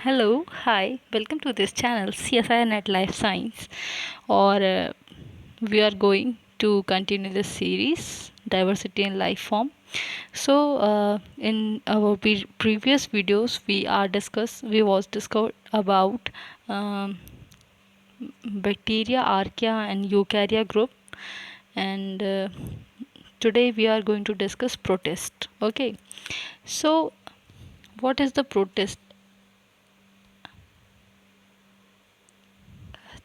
Hello, hi, welcome to this channel CSI Net Life Science. Or we are going to continue this series Diversity in Life Form. So, in our previous videos, we was discovered about um, bacteria, archaea, and eukarya group, and today we are going to discuss protist. Okay, so what is the protist?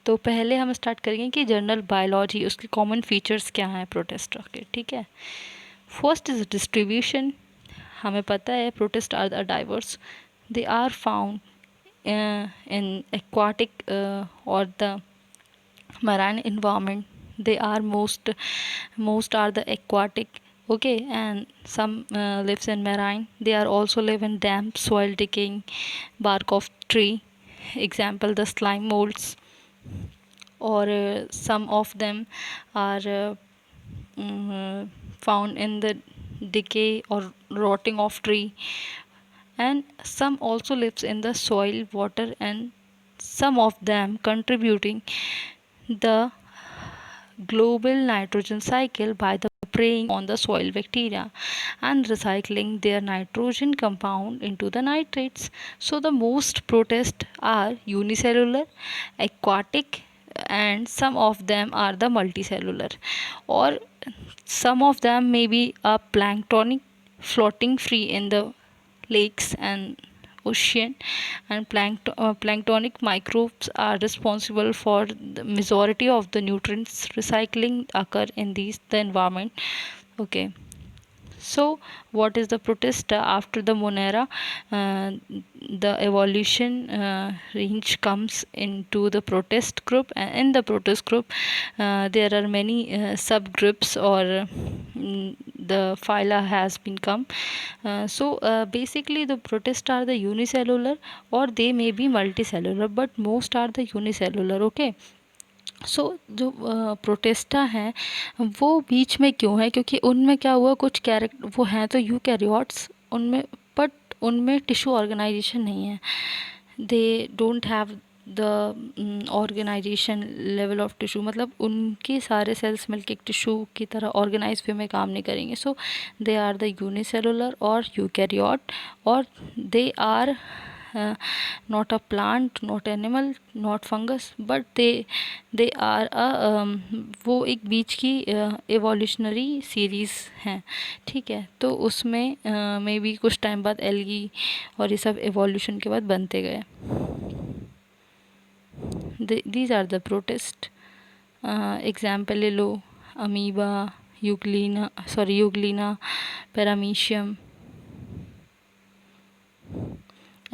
तो पहले हम start करेंगे कि general biology उसके common features क्या हैं protista के, ठीक है। First is distribution. हमें पता है protist are the diverse, they are found in aquatic or the marine environment. They are most are the aquatic, okay, and some lives in marine. They are also live in damp soil, decaying bark of tree, example the slime molds, or some of them are found in the decay or rotting of tree, and some also lives in the soil, water, and some of them contributing the global nitrogen cycle by the preying on the soil bacteria and recycling their nitrogen compound into the nitrates. So the most protists are unicellular, aquatic, and some of them are the multicellular, or some of them may be a planktonic, floating free in the lakes and ocean, and planktonic microbes are responsible for the majority of the nutrients recycling occur in these the environment. Okay, so what is the protista after the Monera? The evolution range comes into the protist group, and in the protist group there are many subgroups, or the phyla has been come. So basically the protist are the unicellular, or they may be multicellular, but most are the unicellular. Okay, सो जो Protista हैं वो बीच में क्यों है, क्योंकि उनमें क्या हुआ, कुछ कैरेक्टर वो हैं तो यूकैरियोट्स उनमें, बट उनमें टिश्यू ऑर्गेनाइजेशन नहीं है। They don't have the organization level of tissue, मतलब उनके सारे सेल्स मिलके एक टिश्यू की तरह ऑर्गेनाइज वे में काम नहीं करेंगे। So they are the unicellular और यूकैरियोट, और they are not a plant, not animal, not fungus, but they are a वो एक बीच की एवोल्यूशनरी सीरीज़ हैं, ठीक है। तो उसमें मे बी कुछ टाइम बाद एल्गी और ये सब एवोल्यूशन के बाद बनते गए। These are the protist. Example ले लो, amoeba, euglena, paramecium,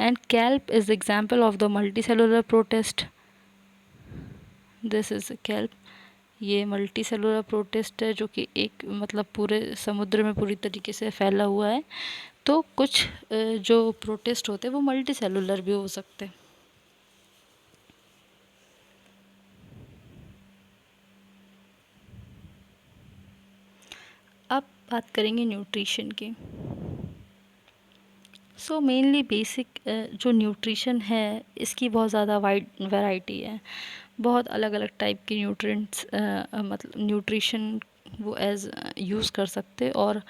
and kelp is example of the multicellular protist. This is kelp, ये मल्टी सेलुलर प्रोटिस्ट है जो कि एक मतलब पूरे समुद्र में पूरी तरीके से फैला हुआ है। तो कुछ जो प्रोटिस्ट होते हैं वो मल्टी सेलुलर भी हो सकते हैं। अब बात करेंगे न्यूट्रिशन की। सो मेनली बेसिक जो न्यूट्रिशन है इसकी बहुत ज़्यादा वाइड वैरायटी है, बहुत अलग अलग टाइप के न्यूट्रिएंट्स मतलब न्यूट्रिशन वो एज यूज़ कर सकते, और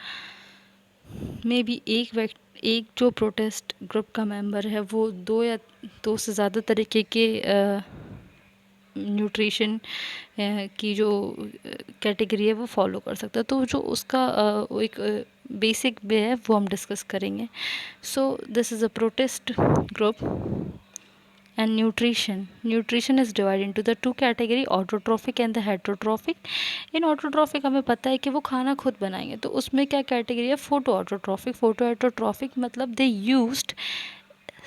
मे बी एक जो प्रोटेस्ट ग्रुप का मेंबर है वो दो या दो से ज़्यादा तरीके के न्यूट्रिशन की जो कैटेगरी है वो फॉलो कर सकता है। तो जो उसका वो एक बेसिक वे है वो हम डिस्कस करेंगे। So this is a protist group and nutrition is divided into the two category, autotrophic and the heterotrophic. in autotrophic हमें पता है कि वो खाना खुद बनाएंगे, तो उसमें क्या कैटेगरी है, फोटो ऑटोट्रॉफिक। फोटो ऑटोट्रॉफिक मतलब they used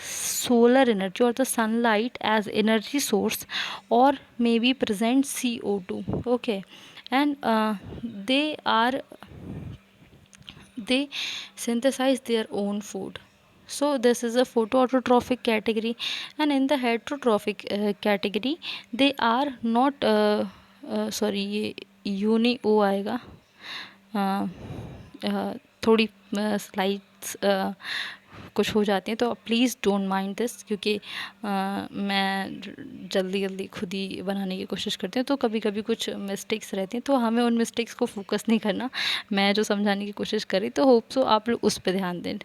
solar energy or the sunlight as energy source, or maybe present CO2, okay, and they synthesize their own food. So this is a photoautotrophic category, and in the heterotrophic category they are not sorry ये uni ओ आएगा, थोड़ी slides कुछ हो जाती हैं, तो please don't mind this, क्योंकि मैं जल्दी जल्दी खुद ही बनाने की कोशिश करती हूँ, तो कभी कभी कुछ मिस्टेक्स रहती हैं, तो हमें उन मिस्टेक्स को फोकस नहीं करना। मैं जो समझाने की कोशिश करी, तो होप सो आप लोग उस पर ध्यान दें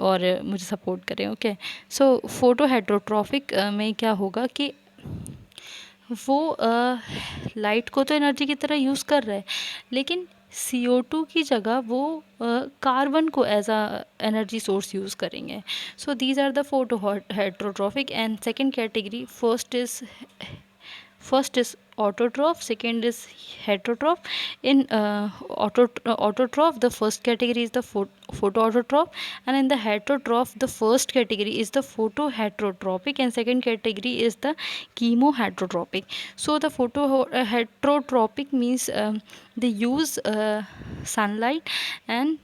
और मुझे सपोर्ट करें। ओके, सो फोटो हेट्रोट्रॉफिक में क्या होगा कि वो लाइट को तो एनर्जी की तरह यूज़ कर रहा है, लेकिन CO2 की जगह वो कार्बन को as a energy source use करेंगे। So these are the photo heterotrophic. And second category, first is autotroph, second is heterotroph. In autotroph, the first category is the photoautotroph, and in the heterotroph, the first category is the photoheterotropic and second category is the chemoheterotropic. So the photoheterotropic means they use sunlight and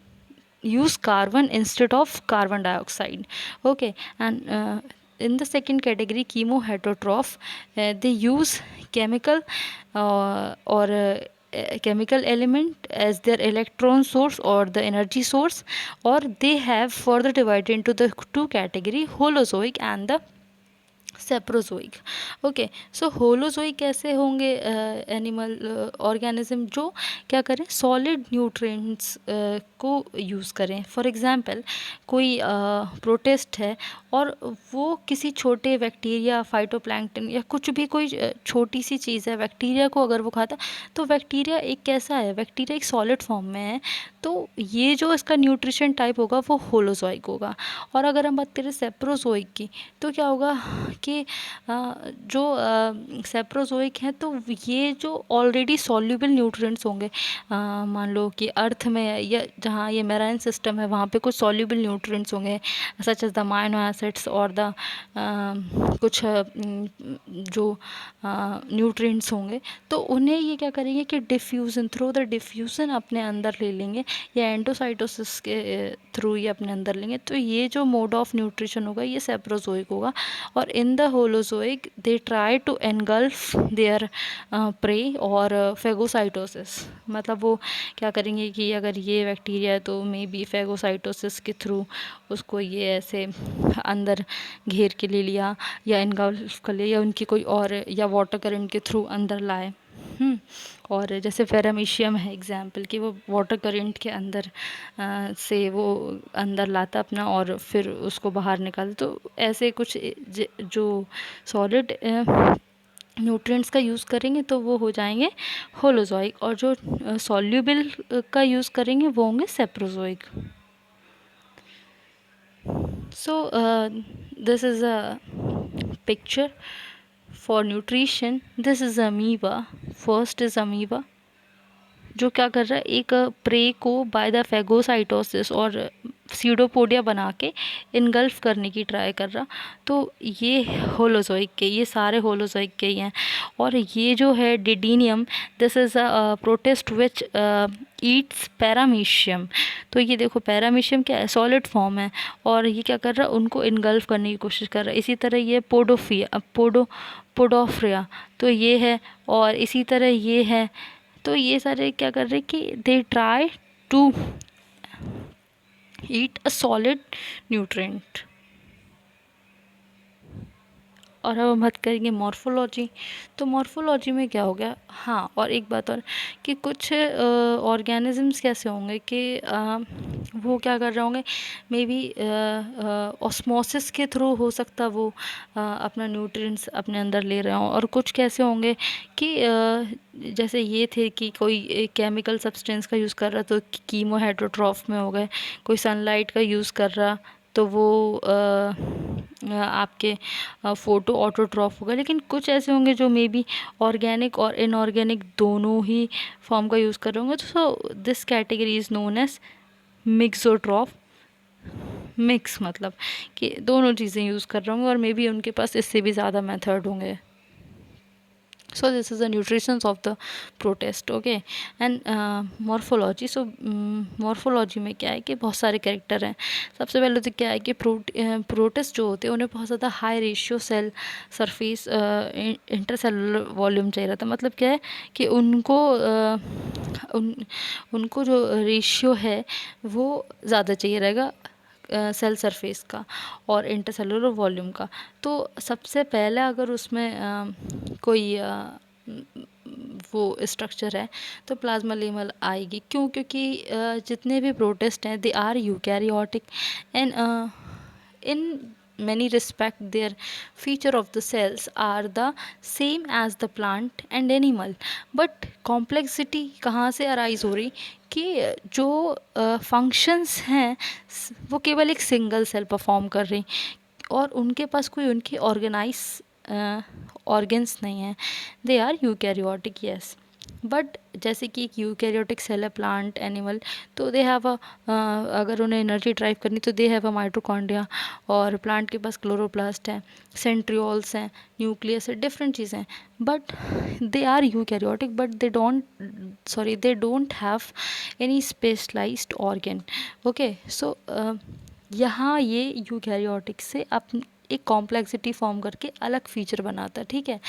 use carbon instead of carbon dioxide. Okay, and in the second category, chemoheterotroph, they use chemical or chemical element as their electron source or the energy source, or they have further divided into the two category, holozoic and the saprozoic. Okay, so holozoic कैसे होंगे animal organism जो क्या करें, solid nutrients को use करें। For example, कोई protist है और वो किसी छोटे बैक्टीरिया, फाइटोप्लैंक्टन या कुछ भी कोई छोटी सी चीज़ है, बैक्टीरिया को अगर वो खाता, तो बैक्टीरिया एक कैसा है, बैक्टीरिया एक सॉलिड फॉर्म में है, तो ये जो इसका न्यूट्रिशन टाइप होगा वो होलोजोइक होगा। और अगर हम बात करें सेप्रोजोइक की, तो क्या होगा कि जो सेप्रोजोइक हैं, तो ये जो ऑलरेडी सॉल्युबल न्यूट्रिएंट्स होंगे, मान लो कि अर्थ में या जहाँ ये मेराइन सिस्टम है वहाँ पे कुछ सॉल्युबल न्यूट्रिएंट्स होंगे, such as the amino acids और द कुछ जो न्यूट्रिएंट्स होंगे, तो उन्हें ये क्या करेंगे कि डिफ्यूज़न, थ्रू द डिफ्यूज़न अपने अंदर ले लेंगे या एंडोसाइटोसिस के थ्रू ये अपने अंदर लेंगे। तो ये जो मोड ऑफ न्यूट्रिशन होगा ये सेप्रोजोइक होगा। और in the holozoic they try to engulf their prey और फेगोसाइटोसिस, मतलब वो क्या करेंगे कि अगर ये बैक्टीरिया है तो मे बी फेगोसाइटोसिस के थ्रू उसको ये ऐसे अंदर घेर के ले लिया या एनगल्फ कर लिया, या उनकी कोई और या वाटर करंट के थ्रू अंदर लाए। और जैसे पैरामीशियम है एग्जाम्पल, कि वो वाटर करंट के अंदर से वो अंदर लाता अपना और फिर उसको बाहर निकालता। तो ऐसे कुछ जो सॉलिड न्यूट्रिएंट्स का यूज़ करेंगे तो वो हो जाएंगे होलोजोइक, और जो सॉल्युबल का यूज़ करेंगे वो होंगे सेप्रोजोइक। So this is a picture for nutrition. This is amoeba. First is amoeba, जो क्या कर रहा है, एक प्रे को बाय द फेगोसाइटोसिस और सीडोपोडिया बना के इनगल्फ करने की ट्राई कर रहा। तो ये होलोजोइक के, ये सारे होलोजोइक के ही हैं। और ये जो है didinium, this is a protist which eats paramecium. तो ये देखो पैरामीशियम क्या है, सॉलिड फॉर्म है, और ये क्या कर रहा है, उनको इनगल्फ करने की कोशिश कर रहा है। इसी तरह ये पोडोफ्रिया, तो ये है, और इसी तरह ये है। तो ये सारे क्या कर रहे हैं कि they try to eat a solid nutrient. और अब हम बात करेंगे मॉर्फोलॉजी। तो मॉर्फोलॉजी में क्या हो गया, हाँ, और एक बात और, कि कुछ ऑर्गेनिजम्स कैसे होंगे कि वो क्या कर रहे होंगे, मे बी ऑस्मोसिस के थ्रू हो सकता वो अपना न्यूट्रिएंट्स अपने अंदर ले रहे हों। और कुछ कैसे होंगे कि जैसे ये थे कि कोई केमिकल सब्सटेंस का यूज़ कर रहा तो कीमो हेट्रोट्रॉफ में हो गए, कोई सनलाइट का यूज़ कर रहा तो वो आपके फ़ोटो ऑटोट्रॉफ होगा। लेकिन कुछ ऐसे होंगे जो मे बी ऑर्गेनिक और इनऑर्गेनिक दोनों ही फॉर्म का यूज़ कर रहे होंगे। So this category is known as mixotroph. Mix मतलब कि दोनों चीज़ें यूज़ कर रहे होंगे, और मे बी उनके पास इससे भी ज़्यादा मेथड होंगे। So this is the nutrition of the protist. Okay, and morphology. So morphology में क्या है कि बहुत सारे कैरेक्टर हैं। सबसे पहले तो क्या है कि प्रोटिस्ट जो होते हैं उन्हें बहुत ज़्यादा high ratio cell surface intercellular volume चाहिए रहता है। मतलब क्या है कि उनको जो रेशियो है वो ज़्यादा चाहिए रहेगा सेल सरफेस का और इंटरसेलुलर वॉल्यूम का। तो सबसे पहला अगर उसमें कोई वो स्ट्रक्चर है तो प्लाज्मा लेमल आएगी। क्यों? क्योंकि जितने भी प्रोटिस्ट हैं they are eukaryotic and in many respect their feature of the cells are the same as the plant and animal, but complexity कहाँ से अराइज हो रही कि जो फंक्शंस हैं वो केवल एक सिंगल सेल परफॉर्म कर रही और उनके पास कोई उनकी ऑर्गेनाइज ऑर्गन्स नहीं है। They are eukaryotic, yes, but जैसे कि एक यूकैरियोटिक सेल है प्लांट एनिमल, तो दे हैव अ अगर उन्हें एनर्जी ड्राइव करनी तो दे हैव अ माइटोकॉन्ड्रिया, और प्लांट के पास क्लोरोप्लास्ट है, सेंट्रियोल्स हैं, न्यूक्लियस है, डिफरेंट चीज़ें हैं, but they are eukaryotic, but they don't have any specialised organ. Okay, so यहाँ ये यूकैरियोटिक से एक कॉम्प्लेक्सिटी फॉर्म करके अलग फीचर बनाता है, ठीक है।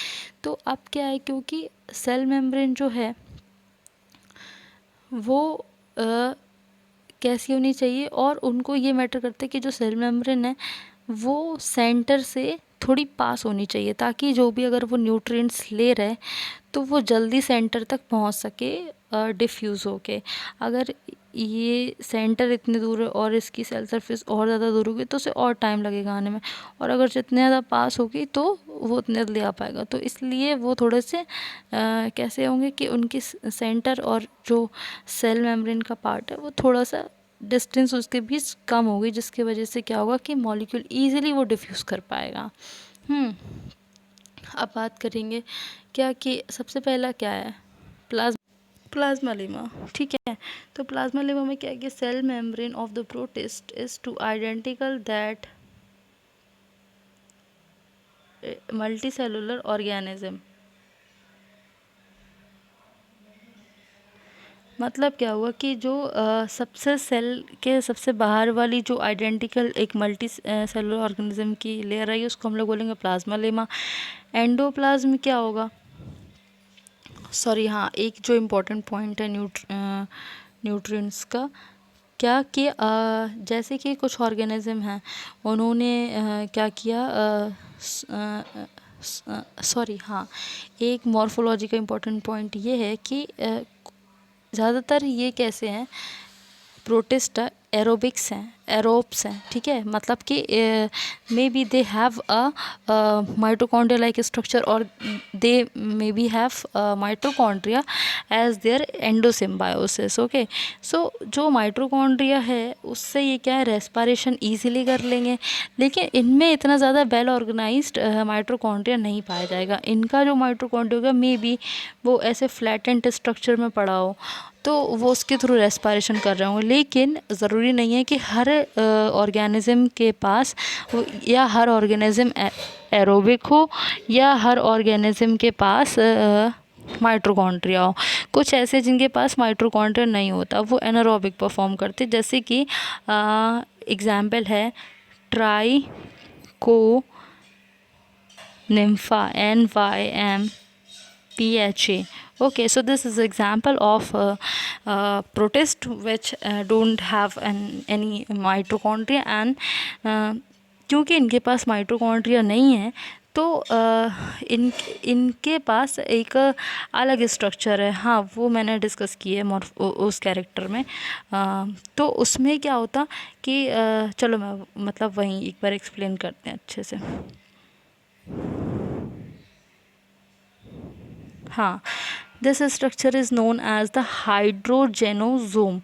तो अब क्या है, क्योंकि सेल मेम्ब्रेन जो है वो कैसी होनी चाहिए, और उनको ये मैटर करता है कि जो सेल मेम्ब्रेन है वो सेंटर से थोड़ी पास होनी चाहिए, ताकि जो भी अगर वो न्यूट्रिएंट्स ले रहे तो वो जल्दी सेंटर तक पहुंच सके डिफ्यूज़ होके। अगर ये सेंटर इतने दूर है और इसकी सेल सरफेस और ज़्यादा दूर होगी तो उसे और टाइम लगेगा आने में, और अगर जितने ज़्यादा पास होगी तो वो उतने जल्दी आ पाएगा। तो इसलिए वो थोड़े से कैसे होंगे कि उनकी सेंटर और जो सेल मेम्ब्रेन का पार्ट है वो थोड़ा सा डिस्टेंस उसके बीच कम होगी, जिसकी वजह से क्या होगा कि मॉलिक्यूल ईजिली वो डिफ्यूज़ कर पाएगा। अब बात करेंगे क्या कि सबसे पहला क्या है, प्लाज्मा लेमा, ठीक है। तो प्लाज्मा लेमा में क्या है कि cell membrane of the protist is too identical that multicellular organism. मतलब क्या हुआ कि जो सबसे सेल के सबसे बाहर वाली जो आइडेंटिकल एक मल्टी सेलुलर ऑर्गेनिज्म की लेयर आई उसको हम लोग बोलेंगे प्लाज्मा लेमा। एंडोप्लाज्म क्या होगा, सॉरी हाँ, एक जो इम्पोर्टेंट पॉइंट है न्यूट्रिएंट्स का, क्या कि जैसे कि कुछ ऑर्गेनिज्म हैं उन्होंने क्या किया, सॉरी हाँ, एक मॉर्फोलॉजी का इम्पोर्टेंट पॉइंट ये है कि ज़्यादातर ये कैसे हैं, प्रोटिस्ट एरोबिक्स हैं, एरोब्स हैं, ठीक है। मतलब कि may be they have a mitochondria like structure, और they may be have mitochondria as their endosymbiosis. Okay, so जो माइटोकॉन्ड्रिया है उससे ये क्या है, रेस्पिरेशन ईजिली कर लेंगे, लेकिन इनमें इतना ज़्यादा वेल ऑर्गेनाइज्ड माइटोकॉन्ड्रिया नहीं पाया जाएगा। इनका जो माइटोकॉन्ड्रिया होगा मे बी वो ऐसे फ्लैटेंड स्ट्रक्चर में पड़ा हो, तो वो उसके थ्रू रेस्पिरेशन कर रहे होंगे। लेकिन ज़रूरी नहीं है कि हर ऑर्गेनिज्म के पास या हर ऑर्गेनिज्म एरोबिक हो या हर ऑर्गेनिज्म के पास माइटोकॉन्ड्रिया हो। कुछ ऐसे जिनके पास माइटोकॉन्ड्रिया नहीं होता वो एनारोबिक परफॉर्म करते, जैसे कि एग्जाम्पल है tricho निम्फा NYMPHA. Okay, so this is example of protist which don't have any mitochondria, and क्योंकि इनके पास माइटोकॉन्ड्रिया नहीं है तो इनके पास एक अलग स्ट्रक्चर है। हाँ, वो मैंने डिस्कस की है उस कैरेक्टर में। तो उसमें क्या होता कि चलो मैं मतलब वहीं एक बार एक्सप्लेन करते हैं अच्छे से। हाँ, this structure is known as the hydrogenosome,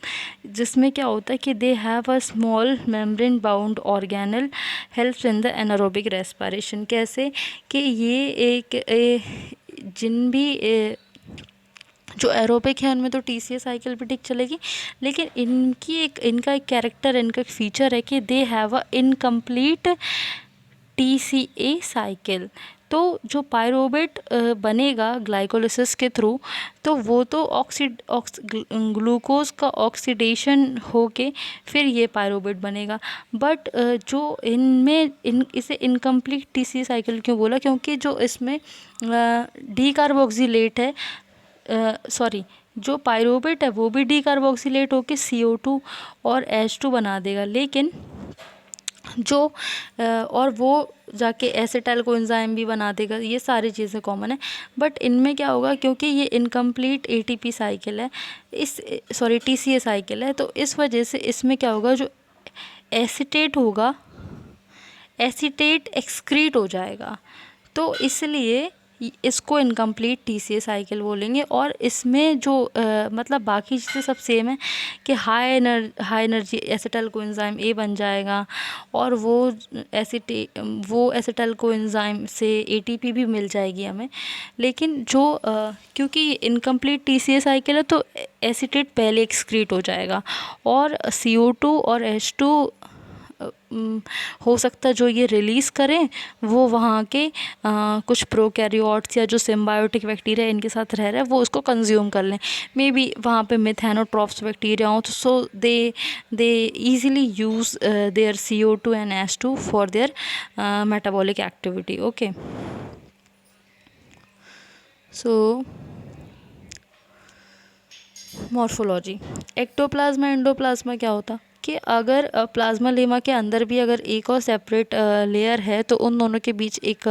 जिसमें क्या होता है कि they have a small membrane bound organelle helps in the anaerobic respiration. कैसे कि ये जिन भी जो एरोबिक है उनमें तो TCA साइकिल भी ठीक चलेगी, लेकिन इनका एक कैरेक्टर, इनका एक फीचर है कि they have a incomplete TCA cycle. तो जो पायरोवेट बनेगा ग्लाइकोलिसिस के थ्रू, तो वो तो ग्लूकोज का ऑक्सीडेशन होके फिर ये पायरोवेट बनेगा। बट जो इसे इनकम्प्लीट TCA साइकिल क्यों बोला, क्योंकि जो इसमें डीकार्बोक्सिलेट है, सॉरी, जो पायरोवेट है वो भी डीकार्बोक्सिलेट होके CO2 और H2 बना देगा, लेकिन जो और वो जाके एसिटाइल कोएंजाइम भी बना देगा। ये सारी चीज़ें कॉमन है, बट इनमें क्या होगा, क्योंकि ये इनकम्प्लीट एटीपी साइकिल है, इस सॉरी टीसीए साइकिल है, तो इस वजह से इसमें क्या होगा, जो एसीटेट होगा, एसीटेट एक्सक्रीट हो जाएगा, तो इसलिए इसको इनकम्प्लीट टीसीए साइकिल बोलेंगे। और इसमें जो मतलब बाकी चीज़ें सब सेम है कि high energy acetyl coenzyme A बन जाएगा, और वो एसिटाइल कोएंजाइम से एटीपी भी मिल जाएगी हमें। लेकिन जो क्योंकि ये इनकम्प्लीट टीसीए साइकिल है, तो एसीटेट पहले एक्सक्रीट हो जाएगा, और CO2 और H2 हो सकता है जो ये रिलीज़ करें वो वहाँ के कुछ प्रोकैरियोट्स या जो सिम्बायोटिक बैक्टीरिया इनके साथ रह रहे हैं वो उसको कंज्यूम कर लें। मे बी वहाँ पे मिथेनोट्रॉफ्स बैक्टीरिया हो, तो so they easily use their CO2 and H2 for their metabolic activity. Okay, so morphology, ectoplasm endoplasm क्या होता कि अगर प्लाज्मा लेमा के अंदर भी अगर एक और सेपरेट लेयर है तो उन दोनों के बीच एक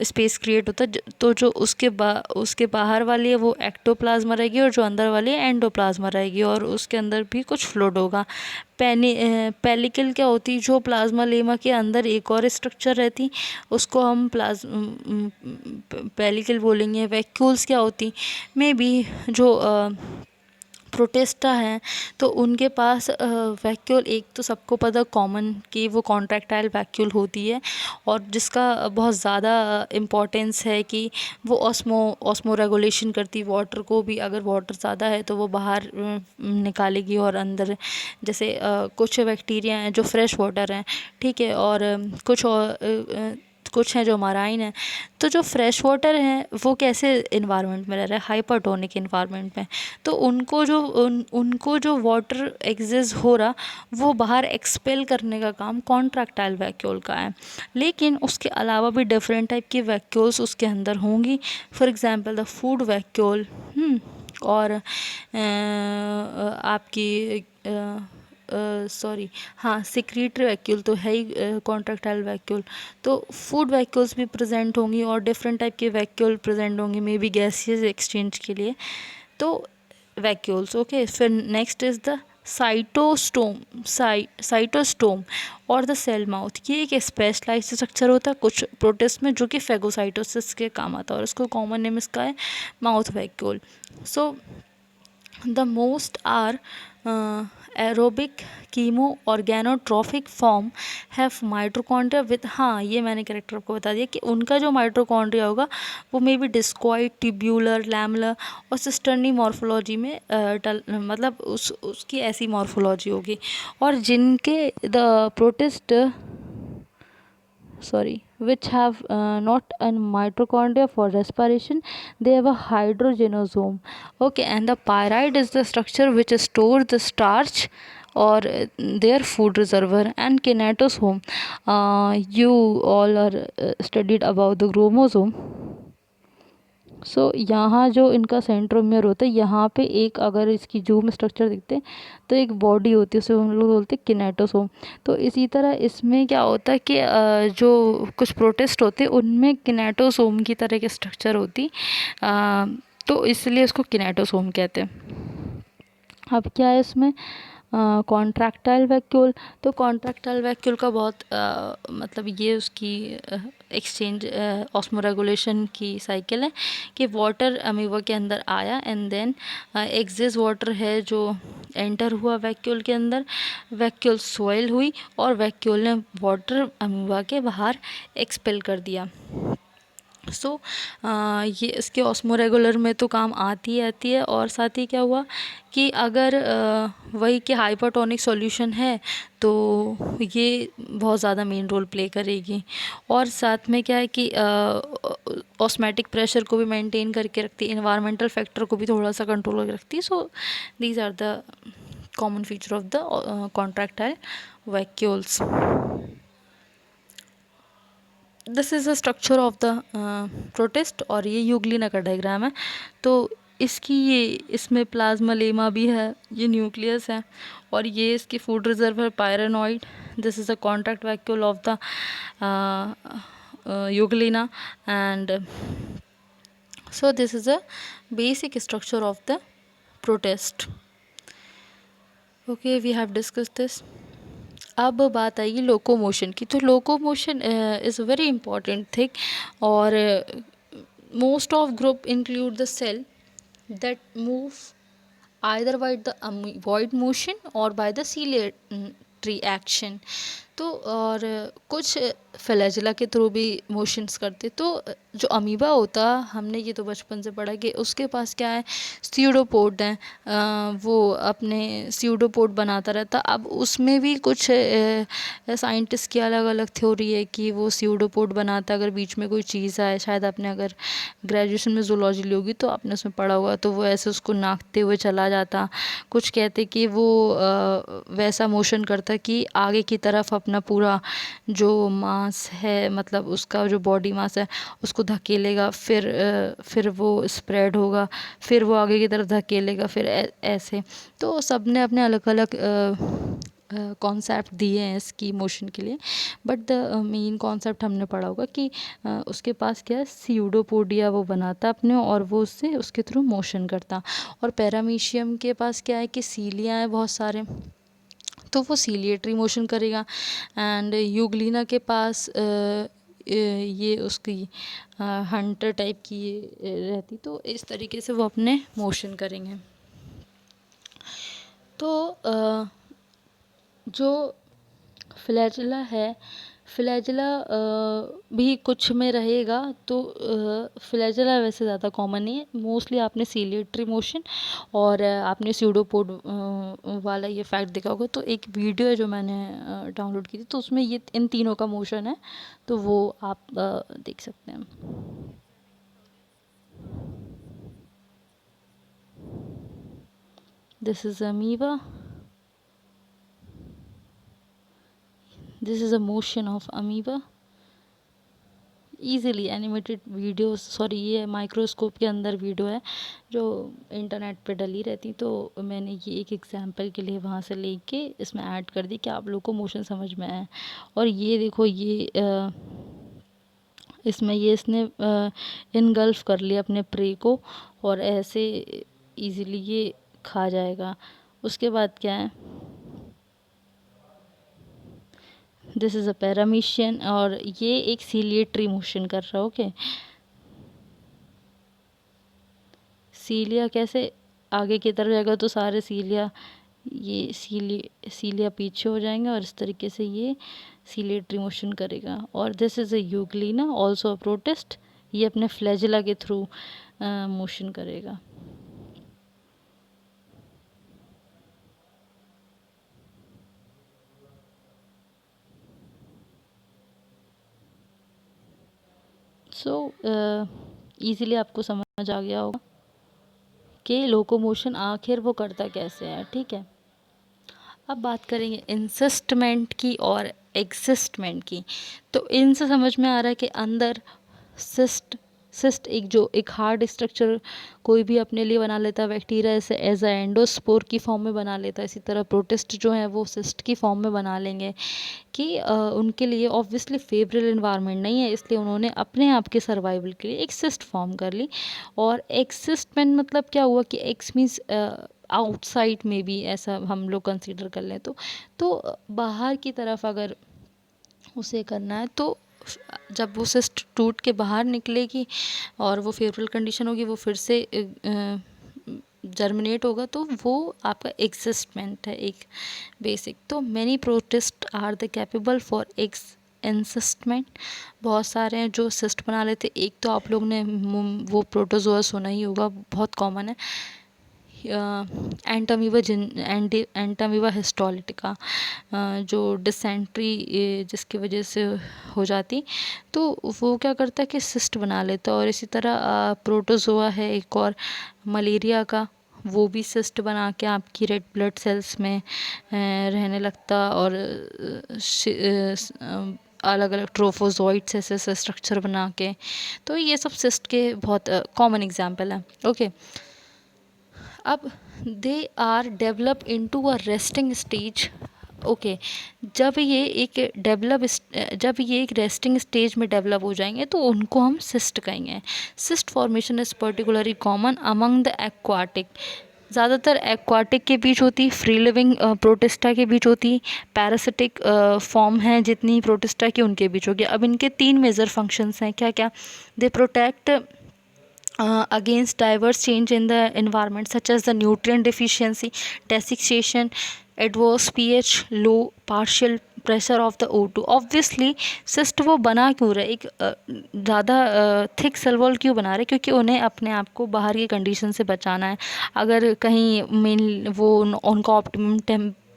स्पेस क्रिएट होता है, तो जो उसके बाहर वाली है वो एक्टोप्लाज्मा रहेगी, और जो अंदर वाली है एंडोप्लाज्मा रहेगी, और उसके अंदर भी कुछ फ्लूइड होगा। पेलिकल क्या होती, जो प्लाज्मा लेमा के अंदर एक और स्ट्रक्चर रहती, उसको हम पेलिकल बोलेंगे। वैक्यूल्स क्या होती, मे बी जो प्रोटिस्टा हैं तो उनके पास वैक्यूल, एक तो सबको पता कॉमन कि वो कॉन्ट्रैक्टाइल वैक्यूल होती है, और जिसका बहुत ज़्यादा इम्पोर्टेंस है कि वो ऑस्मो रेगुलेशन करती वाटर को भी। अगर वाटर ज़्यादा है तो वो बाहर निकालेगी, और अंदर जैसे कुछ बैक्टीरिया हैं जो फ्रेश वाटर हैं, ठीक है, और कुछ हैं जो मराइन हैं। तो जो फ्रेश वाटर हैं वो कैसे इन्वायरमेंट में रह रहे हैं, हाइपरटोनिक इन्वायरमेंट में, तो उनको जो वाटर एग्जिस्ट हो रहा वो बाहर एक्सपेल करने का काम कॉन्ट्रैक्टाइल वैक्यूल का है। लेकिन उसके अलावा भी डिफरेंट टाइप की वैक्यूल्स उसके अंदर होंगी। For example the food vacuole, और आपकी सॉरी हाँ, सिक्रीटरी वैक्यूल तो है ही, कॉन्ट्रैक्टाइल वैक्यूल। तो फूड वैक्यूल्स भी प्रेजेंट होंगी, और डिफरेंट टाइप के वैक्यूल प्रेजेंट होंगे, मे बी गैसियस एक्सचेंज के लिए। तो वैक्यूल्स, ओके। फिर नेक्स्ट इज़ द साइटोस्टोम और द सेल माउथ। ये एक स्पेशलाइज्ड स्ट्रक्चर होता है कुछ प्रोटिस्ट में, जो कि फेगोसाइटोसिस के काम आता है, और इसको कॉमन नेम इसका है mouth vacuole. So the most are aerobic chemo organotrophic form have mitochondria with, हाँ ये मैंने करेक्टर आपको बता दिया कि उनका जो माइटोकॉन्ड्रिया होगा वो मे बी डिस्कॉइड, ट्यूब्यूलर, लैमलर और सिस्टर्नी मॉर्फोलॉजी में मतलब उसकी ऐसी मॉर्फोलॉजी होगी। और जिनके the protist which have not a mitochondria for respiration, they have a hydrogenosome. Okay, and the pyroid is the structure which stores the starch or their food reservoir, and kinetosome, you all are studied about the chromosome. यहाँ जो इनका centromere होता है, यहाँ पे एक अगर इसकी जूम स्ट्रक्चर दिखते हैं तो एक बॉडी होती है, उसे हम लोग बोलते हैं किनेटोसोम। तो इसी तरह इसमें क्या होता है कि जो कुछ प्रोटिस्ट होते हैं उनमें किनेटोसोम की तरह की स्ट्रक्चर होती, तो इसलिए इसको किनेटोसोम कहते हैं। अब क्या है इसमें कॉन्ट्रैक्टाइल वैक्यूल। तो कॉन्ट्रैक्टाइल वैक्यूल का बहुत मतलब ये उसकी एक्सचेंज ऑस्मो रेगुलेशन की साइकिल है कि वाटर अमीबा के अंदर आया, एंड देन एक्सेस वाटर है जो एंटर हुआ वैक्यूल के अंदर, वैक्यूल स्वेल हुई, और वैक्यूल ने वाटर अमीबा के बाहर एक्सपेल कर दिया। ये इसके ऑस्मो रेगुलर में तो काम आती है, और साथ ही क्या हुआ कि अगर वही कि हाइपरटोनिक सॉल्यूशन है तो ये बहुत ज़्यादा मेन रोल प्ले करेगी, और साथ में क्या है कि ऑस्मेटिक प्रेशर को भी मेंटेन करके रखती है, इन्वायरमेंटल फैक्टर को भी थोड़ा सा कंट्रोल करके रखती है। So these are the common feature of the contractile vacuoles. This is the structure of the protist, और ये यूग्लिना का डायग्राम है। तो इसमें प्लाज्मा लेमा भी है, ये न्यूक्लियस है, और ये इसकी फूड रिजर्व है पायरेनॉइड, This is a contract vacuole of the Euglena, and so this is a basic structure of the protist. Okay, we have discussed this. अब बात आएगी लोकोमोशन की। तो locomotion is a very important thing, और most of group include the cell that move either by the void motion or by the ciliary action. तो और कुछ flagella के थ्रू भी मोशंस करते। तो जो अमीबा होता, हमने ये तो बचपन से पढ़ा कि उसके पास क्या है, स्यूडोपोड है, वो अपने स्यूडोपोड बनाता रहता। अब उसमें भी कुछ साइंटिस्ट की अलग अलग थ्योरी है कि वो स्यूडोपोड बनाता अगर बीच में कोई चीज़ आए। शायद आपने अगर ग्रेजुएशन में जूलॉजी ली होगी तो आपने उसमें पढ़ा होगा, तो वो ऐसे उसको नापते हुए चला जाता। कुछ कहते कि वो वैसा मोशन करता कि आगे की तरफ अपना पूरा जो मास है, मतलब उसका जो बॉडी मास है उसको धकेलेगा, फिर वो स्प्रेड होगा, फिर वो आगे की तरफ धकेलेगा, फिर ऐसे। तो सब ने अपने अलग अलग कॉन्सेप्ट दिए हैं इसकी मोशन के लिए, बट द मेन कॉन्सेप्ट हमने पढ़ा होगा कि उसके पास क्या है, स्यूडोपोडिया वो बनाता अपने, और वो उससे उसके थ्रू मोशन करता। और पैरामीशियम के पास क्या है कि सीलिया है बहुत सारे, तो वो सीलिएटरी मोशन करेगा। एंड यूग्लिना के पास ये उसकी हंटर टाइप की ये रहती, तो इस तरीके से वो अपने मोशन करेंगे। तो जो फ्लैजिला है, फ्लैजिला भी कुछ में रहेगा। तो फ्लैजिला वैसे ज़्यादा कॉमन नहीं है, मोस्टली आपने सीलिएटरी मोशन और आपने स्यूडोपोड वाला ये फैक्ट देखा होगा। तो एक वीडियो है जो मैंने डाउनलोड की थी, तो उसमें ये इन तीनों का मोशन है, तो वो आप देख सकते हैं। This is amoeba, this is a motion of amoeba, easily animated videos. Sorry, ये माइक्रोस्कोप के अंदर वीडियो है जो इंटरनेट पे डली रहती, तो मैंने ये एक एग्जांपल के लिए वहाँ से लेके इसमें ऐड कर दी कि आप लोगों को मोशन समझ में आए। और ये देखो, ये इसमें ये इसने इनगल्फ कर लिया अपने प्रे को, और ऐसे इजीली ये खा जाएगा। उसके बाद क्या है, दिस इज़ अ पैरामीशियन, और ये एक सीलिएटरी मोशन कर रहा है। ओके, सीलिया कैसे आगे की तरफ जाएगा, तो सारे सीलिया, ये सीलिया पीछे हो जाएंगे, और इस तरीके से ये सीलिएटरी मोशन करेगा। और this is a Euglena, also a protist, ये अपने फ्लैजिला के थ्रू मोशन करेगा। सो ईज़िली आपको समझ आ गया होगा कि लोकोमोशन आखिर वो करता कैसे है। ठीक है, अब बात करेंगे इंसिस्टमेंट की और एक्सिस्टमेंट की। तो इनसे समझ में आ रहा है कि अंदर सिस्ट एक हार्ड स्ट्रक्चर कोई भी अपने लिए बना लेता है, बैक्टीरिया ऐसे एज अ एंडोस्पोर की फॉर्म में बना लेता है। इसी तरह प्रोटिस्ट जो है वो सिस्ट की फॉर्म में बना लेंगे कि उनके लिए ऑब्वियसली फेवरेबल इन्वायरमेंट नहीं है, इसलिए उन्होंने अपने आप के सर्वाइवल के लिए एक सिस्ट फॉर्म कर ली। और एक्सिस्टमेंट मतलब क्या हुआ कि एक्स मीन्स आउटसाइड में भी, ऐसा हम लोग कंसीडर कर लें तो बाहर की तरफ अगर उसे करना है, तो जब वो सिस्ट टूट के बाहर निकलेगी और वो फेवरेबल कंडीशन होगी, वो फिर से जर्मिनेट होगा, तो वो आपका एक्सिस्टमेंट है एक बेसिक। तो many protist are the capable for encystment, बहुत सारे हैं जो सिस्ट बना लेते। एक तो आप लोग ने वो प्रोटोजोआ सुना ही होगा, बहुत कॉमन है, एंटामीबा हिस्टोलिटिका, जो डिसेंट्री जिसकी वजह से हो जाती, तो वो क्या करता है कि सिस्ट बना लेता है। और इसी तरह प्रोटोजोआ है एक और, मलेरिया का, वो भी सिस्ट बना के आपकी रेड ब्लड सेल्स में रहने लगता, और अलग अलग ट्रोफोजोइट्स ऐसे स्ट्रक्चर बना के। तो ये सब सिस्ट के बहुत कॉमन एग्जाम्पल हैं। ओके, अब they are develop into a resting stage okay. जब ये एक रेस्टिंग स्टेज में डेवलप हो जाएंगे तो उनको हम सिस्ट कहेंगे। Cyst formation is particularly common among the aquatic. ज़्यादातर एक्वाटिक के बीच होती, फ्री लिविंग प्रोटिस्टा के बीच होती, पैरासिटिक फॉर्म है जितनी प्रोटिस्टा की उनके बीच होगी। अब इनके 3 मेजर फंक्शंस हैं, क्या क्या? They protect against diverse change in the environment such as the nutrient deficiency, desiccation, adverse pH, low partial pressure of the O2। Obviously cyst वो बना क्यों रहे, एक ज़्यादा थिक सेल वॉल क्यों बना रहे? क्योंकि उन्हें अपने आप को बाहर की कंडीशन से बचाना है। अगर कहीं मेन वो उनका ऑप्टिमम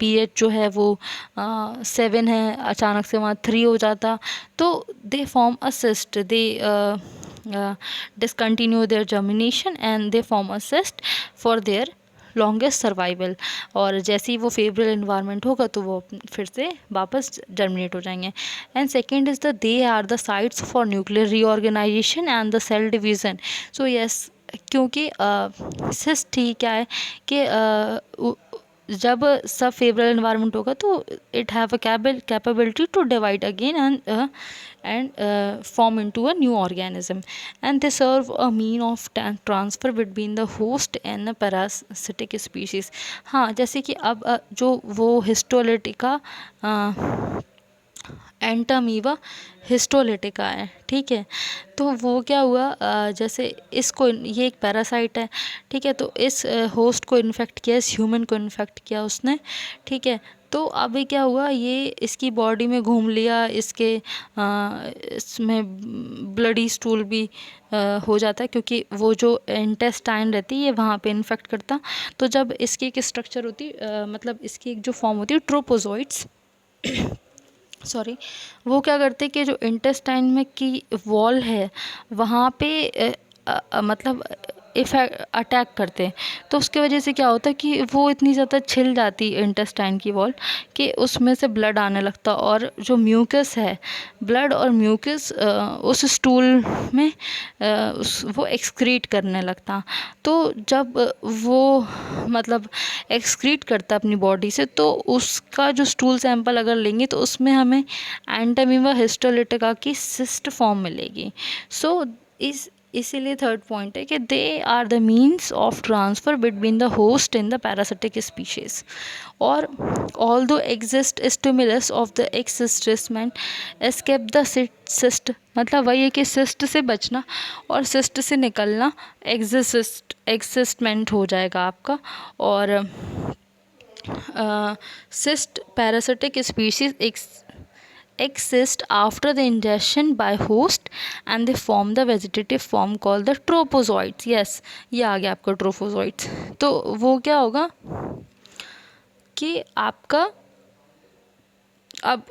pH जो है वो 7 है, अचानक से वहाँ 3 हो जाता तो they form a cyst, they discontinue their germination and they form a cyst for their longest survival. और जैसे ही वो फेवरेबल इन्वायरमेंट होगा तो वो फिर से वापस जर्मिनेट हो जाएंगे। And second is the they are the sites for nuclear reorganization and the cell division. So yes, क्योंकि सिस्ट ही क्या है कि जब सब फेवरेबल इन्वायरमेंट होगा तो it have a capability to divide again and form into a new organism, and they serve a mean of transfer between the host and the parasitic species। हाँ, जैसे कि अब जो वो हिस्टोलिटिका एंटामीवा हिस्टोलिटिका है, ठीक है। तो वो क्या हुआ, जैसे इसको, ये एक पैरासाइट है, ठीक है। तो इस होस्ट को इन्फेक्ट किया, इस ह्यूमन को इन्फेक्ट किया उसने, ठीक है। तो अभी क्या हुआ, ये इसकी बॉडी में घूम लिया, इसमें ब्लडी स्टूल भी हो जाता है क्योंकि वो जो इंटेस्टाइन रहती है ये वहाँ पे इन्फेक्ट करता। तो जब इसकी एक स्ट्रक्चर होती, मतलब इसकी एक जो फॉर्म होती है ट्रोपोजोइट्स सॉरी, वो क्या करते कि जो इंटेस्टाइन में की वॉल है वहाँ पे मतलब इफेक्ट अटैक करते हैं। तो उसके वजह से क्या होता है कि वो इतनी ज़्यादा छिल जाती इंटेस्टाइन की वॉल कि उसमें से ब्लड आने लगता, और जो म्यूकस है, ब्लड और म्यूकस उस स्टूल में वो एक्सक्रीट करने लगता। तो जब वो मतलब एक्सक्रीट करता अपनी बॉडी से तो उसका जो स्टूल सैंपल अगर लेंगे तो उसमें हमें एंटामीवा हिस्टोलिटिका की सिस्ट फॉर्म मिलेगी। सो इसीलिए थर्ड पॉइंट है कि they are the means of transfer between the host in the parasitic species. और also exist stimulus of the excystment escape the cyst, मतलब वही है कि सिस्ट से बचना और सिस्ट से निकलना एग्जिस्टमेंट हो जाएगा आपका। और cyst parasitic species exist after the ingestion by host and they form the vegetative form called the trophozoites। yes, ये आ गया आपका trophozoites। तो वो क्या होगा कि आपका, अब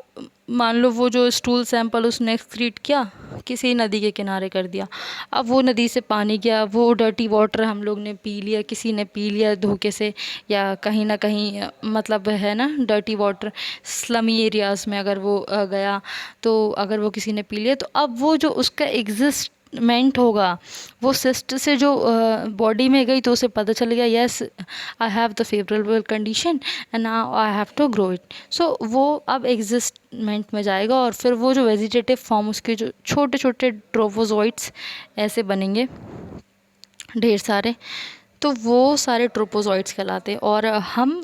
मान लो वो जो स्टूल सैंपल उसने एक्सक्रीट किया, किसी नदी के किनारे कर दिया, अब वो नदी से पानी गया, वो डर्टी वाटर हम लोग ने पी लिया, किसी ने पी लिया धोखे से, या कहीं ना कहीं मतलब है ना डर्टी वाटर स्लमी एरियाज़ में अगर वो गया, तो अगर वो किसी ने पी लिया तो अब वो जो उसका एग्जिस्टमेंट होगा वो सिस्ट से जो बॉडी में गई तो उसे पता चल गया yes I have the favourable condition and now I have to grow it. So वो अब एग्जिस्टमेंट में जाएगा और फिर वो जो वेजिटेटिव फॉर्म उसके जो छोटे छोटे ट्रोफोजोइट्स ऐसे बनेंगे ढेर सारे, तो वो सारे ट्रोपोजॉइट्स कहलाते हैं। और हम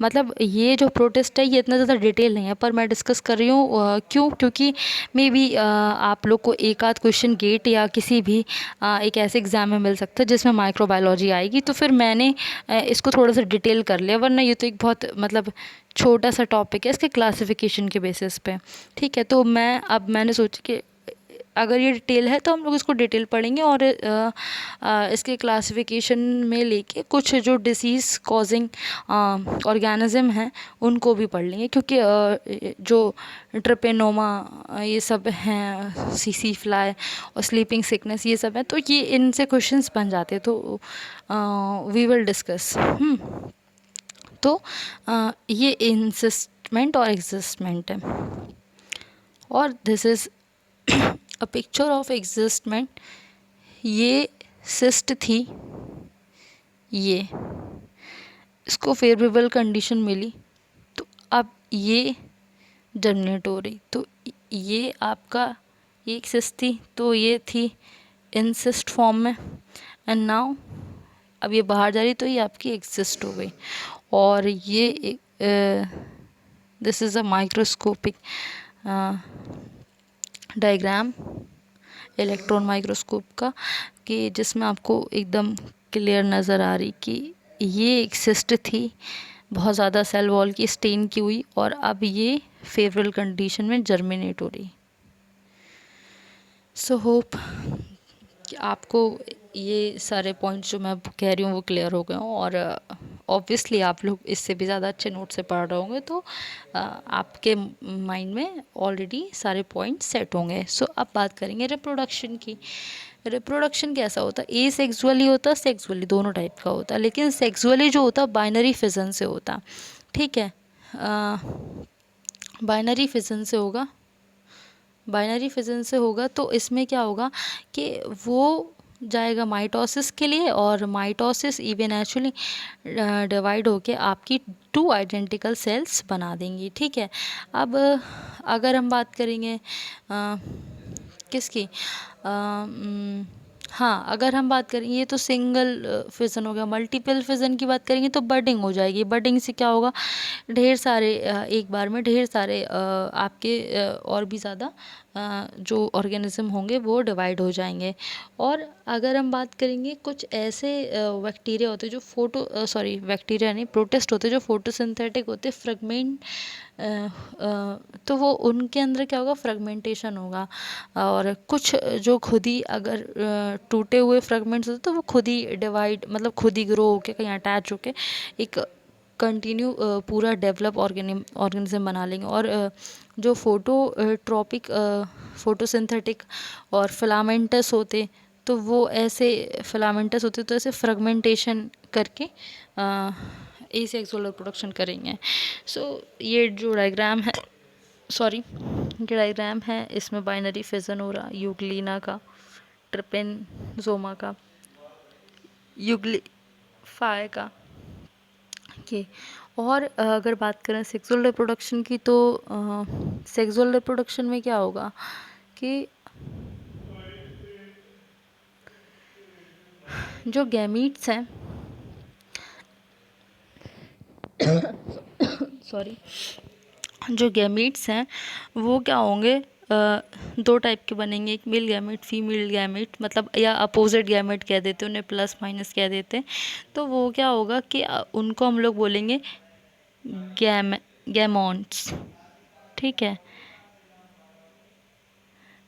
मतलब ये जो प्रोटिस्ट है ये इतना ज़्यादा डिटेल नहीं है पर मैं डिस्कस कर रही हूँ क्यों, क्योंकि मे बी आप लोग को एक आध क्वेश्चन गेट या किसी भी एक ऐसे एग्ज़ाम में मिल सकता है जिसमें माइक्रोबायोलॉजी आएगी, तो फिर मैंने इसको थोड़ा सा डिटेल कर लिया, वरना ये तो एक बहुत मतलब छोटा सा टॉपिक है इसके क्लासिफिकेशन के बेसिस पे, ठीक है। तो मैंने सोचा कि अगर ये डिटेल है तो हम लोग इसको डिटेल पढ़ेंगे और इसके क्लासिफिकेशन में लेके कुछ जो डिसीज़ कॉजिंग ऑर्गेनिज्म हैं उनको भी पढ़ लेंगे, क्योंकि जो ट्रिपेनोमा ये सब हैं, सीसी फ्लाई और स्लीपिंग सिकनेस ये सब है, तो ये इनसे क्वेश्चंस बन जाते हैं, तो वी विल डिस्कस। तो ये इंसिस्टमेंट और एग्जिस्टमेंट है, और this is a picture of एग्जिस्टमेंट। ये सिस्ट थी, ये इसको फेवरेबल कंडीशन मिली, तो ये जर्मिनेट हो रही। तो ये आपका एक सिस्ट थी, तो ये थी इंसिस्ट फॉर्म में, एंड नाउ अब ये बाहर जा रही तो ये आपकी एक्सिस्ट हो गई। और ये this is a microscopic diagram electron microscope का, कि जिसमें आपको एकदम क्लियर नज़र आ रही कि ये एक सिस्ट थी, बहुत ज़्यादा सेल वॉल की स्टेन की हुई, और अब ये फेवरेबल कंडीशन में जर्मिनेट हो रही। सो होप कि आपको ये सारे पॉइंट्स जो मैं कह रही हूँ वो क्लियर हो गए हों, और ऑब्वियसली आप लोग इससे भी ज़्यादा अच्छे नोट से पढ़ रहे होंगे, तो आपके माइंड में ऑलरेडी सारे पॉइंट्स सेट होंगे। सो अब बात करेंगे रिप्रोडक्शन की। रिप्रोडक्शन कैसा होता है? ए सेक्सुअली होता है, सेक्सुअली, दोनों टाइप का होता है, लेकिन सेक्सुअली जो होता है बाइनरी फिजन से होता, ठीक है। बाइनरी फिजन से होगा, बाइनरी फिजन से होगा तो इसमें क्या होगा कि वो जाएगा माइटोसिस के लिए, और माइटोसिस इवेंचुअली डिवाइड होके आपकी 2 आइडेंटिकल सेल्स बना देंगी, ठीक है। अब अगर हम बात करेंगे किसकी, हाँ, अगर हम बात करें, ये तो सिंगल फिजन हो गया। मल्टीपल फिजन की बात करेंगे तो बडिंग हो जाएगी। बडिंग से क्या होगा, ढेर सारे एक बार में ढेर सारे आपके और भी ज़्यादा जो ऑर्गेनिज्म होंगे वो डिवाइड हो जाएंगे। और अगर हम बात करेंगे, कुछ ऐसे बैक्टीरिया होते हैं जो बैक्टीरिया नहीं, प्रोटिस्ट होते हैं जो फोटोसिंथेटिक होते हैं, फ्रेगमेंट, तो वो उनके अंदर क्या होगा, फ्रेगमेंटेशन होगा। और कुछ जो खुद ही अगर टूटे हुए फ्रेगमेंट्स होते तो वो खुद ही डिवाइड, मतलब खुद ही ग्रो होके कहीं अटैच होके एक कंटिन्यू पूरा डेवलप ऑर्गेनिज्म बना लेंगे। और जो फोटोट्रॉपिक, फोटोसिंथेटिक और फिलामेंटस होते, तो वो ऐसे फिलामेंटस होते तो ऐसे फ्रेगमेंटेशन करके एसेक्सुअल रिप्रोडक्शन करेंगे। सो ये जो डायग्राम है, ये डायग्राम है, इसमें बाइनरी फिजन हो रहा, यूग्लिना का, ट्रिपेनोसोमा का, यूग्लिफाई का, के। और अगर बात करें सेक्सुअल रिप्रोडक्शन की, तो सेक्सुअल रिप्रोडक्शन में क्या होगा कि जो गैमीट्स हैं सॉरी, जो गैमीट्स हैं वो क्या होंगे, 2 टाइप के बनेंगे, एक मेल गैमेट, फीमेल गैमेट, मतलब या अपोजिट गैमेट कह देते हैं उन्हें, प्लस माइनस कह देते हैं। तो वो क्या होगा कि उनको हम लोग बोलेंगे गैमॉन्ट्स, ठीक है।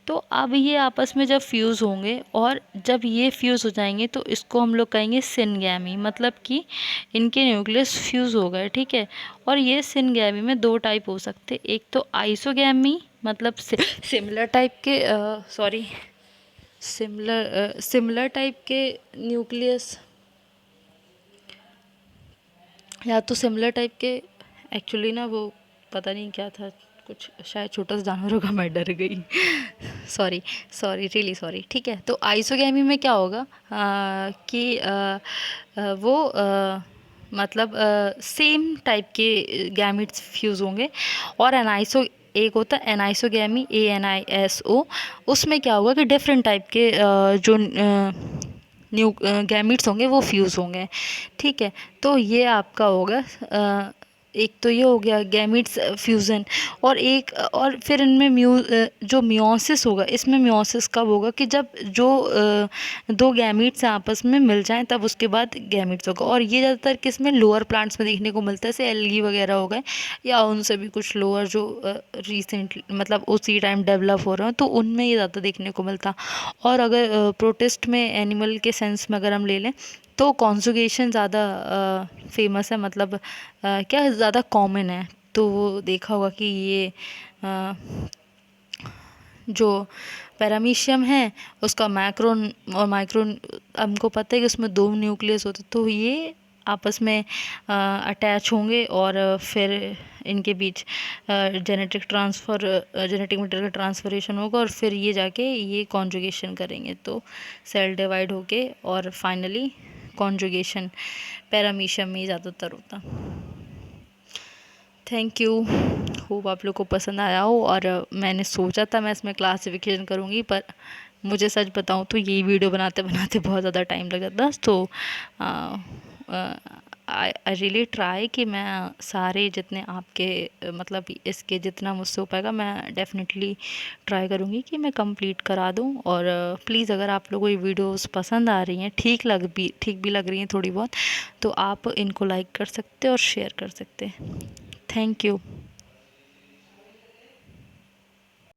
तो अब ये आपस में जब फ्यूज़ होंगे, और जब ये फ्यूज़ हो जाएंगे तो इसको हम लोग कहेंगे सिनगैमी, मतलब कि इनके न्यूक्लियस फ्यूज़ हो गए, ठीक है। और ये सिनगैमी में 2 टाइप हो सकते, एक तो आइसोगैमी, मतलब सिमिलर टाइप के सिमिलर टाइप के न्यूक्लियस, या तो सिमिलर टाइप के, एक्चुअली ना वो पता नहीं क्या था, कुछ शायद छोटा सा जानवर होगा, मैं डर गई सॉरी, रियली सॉरी, ठीक है। तो आइसोगैमी में क्या होगा कि वो मतलब सेम टाइप के गैमिट्स फ्यूज़ होंगे। और एक होता है एनाइसोगैमी, ANISO, उसमें क्या होगा कि डिफरेंट टाइप के जो न्यू गैमिट्स होंगे वो फ्यूज़ होंगे, ठीक है। तो ये आपका होगा एक तो ये हो गया गैमिट्स फ्यूज़न, और फिर इनमें जो मियोसिस होगा, इसमें मियोसिस कब होगा कि जब जो 2 गैमिट्स आपस में मिल जाएं, तब उसके बाद गैमिट्स होगा। और ये ज़्यादातर किस में, लोअर प्लांट्स में देखने को मिलता है, जैसे एल्गी वगैरह हो गए, या उनसे भी कुछ लोअर जो रिसेंटली, मतलब उसी टाइम डेवलप हो रहे हैं, तो उनमें ये ज़्यादा देखने को मिलता। और अगर प्रोटिस्ट में, एनिमल के सेंस में अगर हम ले लें, तो कॉन्जुगेशन ज़्यादा फेमस है, मतलब क्या ज़्यादा कॉमन है। तो वो देखा होगा कि ये जो पैरामीशियम है उसका मैक्रोन और माइक्रोन, हमको पता है कि उसमें 2 न्यूक्लियस होते, तो ये आपस में अटैच होंगे, और फिर इनके बीच जेनेटिक मटेरियल का ट्रांसफरेशन होगा, और फिर ये जाके ये कॉन्जुगेशन करेंगे, तो सेल डिवाइड होके, और फाइनली कॉन्जुगेशन पैरामीशियम में ज़्यादातर होता। Thank you. होप आप लोग को पसंद आया हो। और मैंने सोचा था मैं इसमें क्लासिफिकेशन करूँगी, पर मुझे सच बताऊँ तो यही वीडियो बनाते बनाते बहुत ज़्यादा टाइम लग जाता। तो आई आई रियली ट्राई कि मैं सारे जितने आपके मतलब इसके जितना मुझसे हो पाएगा मैं डेफिनेटली ट्राई करूँगी कि मैं कंप्लीट करा दूँ। और प्लीज़ अगर आप लोगों को ये वीडियोस पसंद आ रही हैं, ठीक भी लग रही हैं थोड़ी बहुत, तो आप इनको लाइक कर सकते हैं और शेयर कर सकते हैं। Thank you.